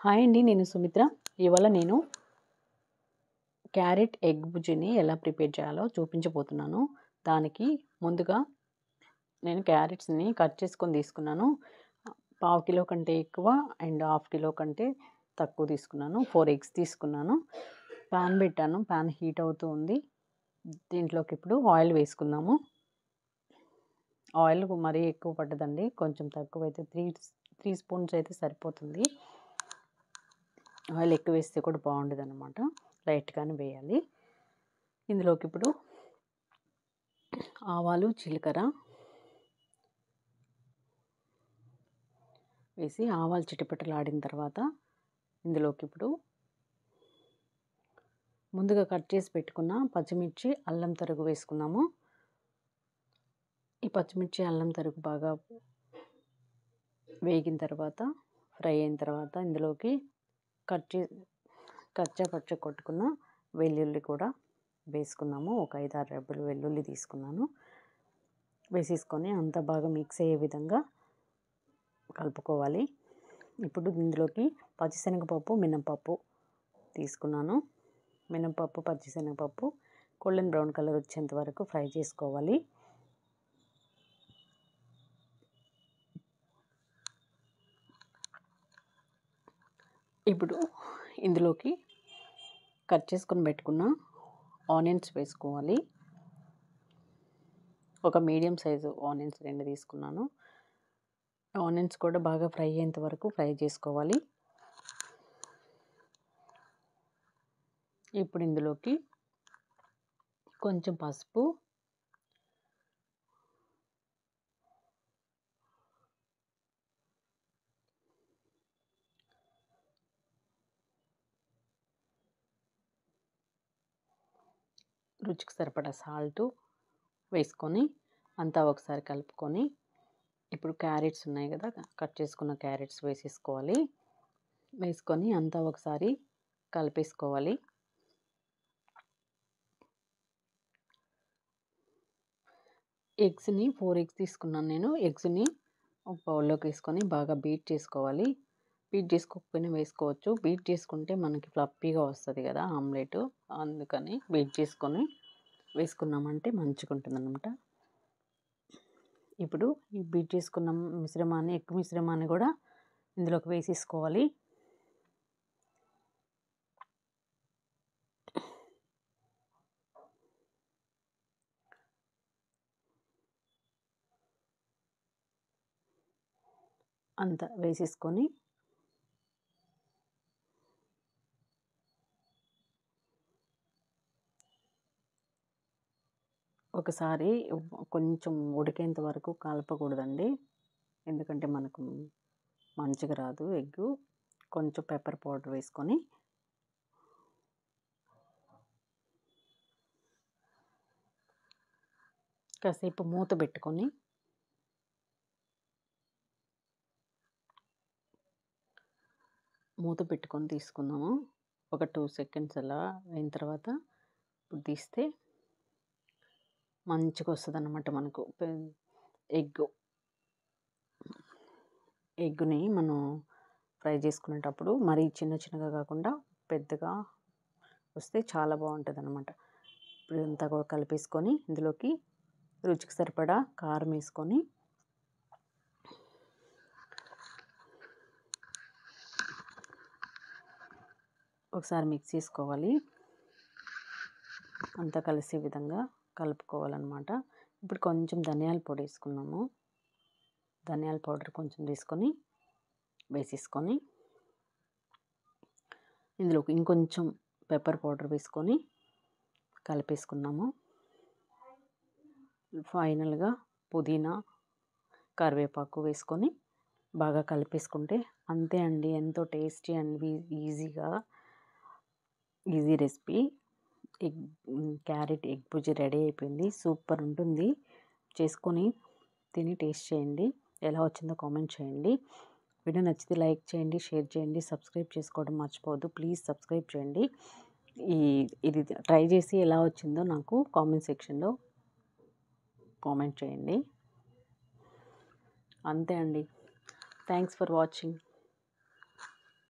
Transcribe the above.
Hi అండి, నేను సుమిత్ర. ఇవాళ నేను క్యారెట్ ఎగ్ బుజ్జిని ఎలా ప్రిపేర్ చేయాలో చూపించబోతున్నాను. దానికి ముందుగా నేను క్యారెట్స్ని కట్ చేసుకొని తీసుకున్నాను. పావు కిలో కంటే ఎక్కువ అండ్ హాఫ్ కిలో కంటే తక్కువ తీసుకున్నాను. 4 ఎగ్స్ తీసుకున్నాను. ప్యాన్ పెట్టాను. ప్యాన్ హీట్ అవుతూ ఉంది. దీంట్లోకి ఇప్పుడు ఆయిల్ వేసుకుందాము. ఆయిల్ మరీ ఎక్కువ పట్టదండి, కొంచెం తక్కువ అయితే 3 స్పూన్స్ అయితే సరిపోతుంది. ఆయిల్ ఎక్కువ వేస్తే కూడా బాగుండదు అనమాట, లైట్గానే వేయాలి. ఇందులోకి ఇప్పుడు ఆవాలు, జీలకర్ర వేసి ఆవాలు చిటపటలాడిన తర్వాత ఇందులోకి ఇప్పుడు ముందుగా కట్ చేసి పెట్టుకున్న పచ్చిమిర్చి, అల్లం తరుగు వేసుకున్నాము. ఈ పచ్చిమిర్చి, అల్లం తరుగు బాగా వేగిన తర్వాత, ఫ్రై అయిన తర్వాత ఇందులోకి కచ్చా పచ్చ కొట్టుకున్న వెల్లుల్లి కూడా వేసుకున్నాము. ఒక 5-6 రెబ్బలు వెల్లుల్లి తీసుకున్నాను. వేసేసుకొని అంతా బాగా మిక్స్ అయ్యే విధంగా కలుపుకోవాలి. ఇప్పుడు ఇందులోకి పచ్చిశనగపప్పు, మినపప్పు తీసుకున్నాను. మినపప్పు, పచ్చిశనగపప్పు గోల్డెన్ బ్రౌన్ కలర్ వచ్చేంత వరకు ఫ్రై చేసుకోవాలి. ఇప్పుడు ఇందులోకి కట్ చేసుకొని పెట్టుకున్న ఆనియన్స్ వేసుకోవాలి. ఒక మీడియం సైజు ఆనియన్స్ 2 తీసుకున్నాను. ఆనియన్స్ కూడా బాగా ఫ్రై అయ్యేంత వరకు ఫ్రై చేసుకోవాలి. ఇప్పుడు ఇందులోకి కొంచెం పసుపు, రుచికి సరిపడా సాల్టు వేసుకొని అంతా ఒకసారి కలుపుకొని ఇప్పుడు క్యారెట్స్ ఉన్నాయి కదా, కట్ చేసుకున్న క్యారెట్స్ వేసేసుకోవాలి. వేసుకొని అంతా ఒకసారి కలిపేసుకోవాలి. ఎగ్స్ని 4 ఎగ్స్ తీసుకున్నాను నేను. ఎగ్స్ని ఒక బౌల్లోకి వేసుకొని బాగా బీట్ చేసుకోవాలి. బీట్ చేసుకోకపోయినా వేసుకోవచ్చు. బీట్ చేసుకుంటే మనకి ఫ్లఫీగా వస్తుంది కదా ఆమ్లెట్, అందుకని బీట్ చేసుకొని వేసుకున్నామంటే మంచిగా ఉంటుంది అన్నమాట. ఇప్పుడు ఈ బీట్ చేసుకున్న మిశ్రమాన్ని, ఎగ్ మిశ్రమాన్ని కూడా ఇందులోకి వేసేసుకోవాలి. అంతా వేసేసుకొని ఒకసారి కొంచెం ఉడికేంత వరకు కలపకూడదండి, ఎందుకంటే మనకు మంచిగా రాదు ఎగ్గు. కొంచెం పెప్పర్ పౌడర్ వేసుకొని కాసేపు మూత పెట్టుకొని తీసుకుందాము. ఒక 2 సెకండ్స్ అలా అయిన తర్వాత ఇప్పుడు తీస్తే మంచిగా వస్తుంది అన్నమాట మనకు ఎగ్గుని మనం ఫ్రై చేసుకునేటప్పుడు మరీ చిన్నగా కాకుండా పెద్దగా వస్తే చాలా బాగుంటుంది అన్నమాట. ఇప్పుడు ఇదంతా కూడా కలిపేసుకొని ఇందులోకి రుచికి సరిపడా కారం వేసుకొని ఒకసారి మిక్స్ చేసుకోవాలి. అంతా కలిసే విధంగా కలుపుకోవాలన్నమాట. ఇప్పుడు కొంచెం ధనియాల పొడి వేసుకున్నాము. ధనియాల పౌడర్ కొంచెం వేసేసుకొని ఇందులోకి ఇంకొంచెం పెప్పర్ పౌడర్ వేసుకొని కలిపేసుకున్నాము. ఫైనల్గా పుదీనా, కరివేపాకు వేసుకొని బాగా కలిపేసుకుంటే అంతే అండి. ఎంతో tasty and easy recipe carrot egg Bujji ready అయిపోయింది. సూపర్ ఉంటుంది. చేసుకొని తిని టేస్ట్ చేయండి. ఎలా వచ్చిందో కామెంట్ చేయండి. వీడియో నచ్చితే లైక్ చేయండి, షేర్ చేయండి, సబ్స్క్రైబ్ చేసుకోవడం మర్చిపోవద్దు. ప్లీజ్ సబ్స్క్రైబ్ చేయండి. ఇది ట్రై చేసి ఎలా వచ్చిందో నాకు కామెంట్ సెక్షన్లో కామెంట్ చేయండి. అంతే అండి. Thanks for watching.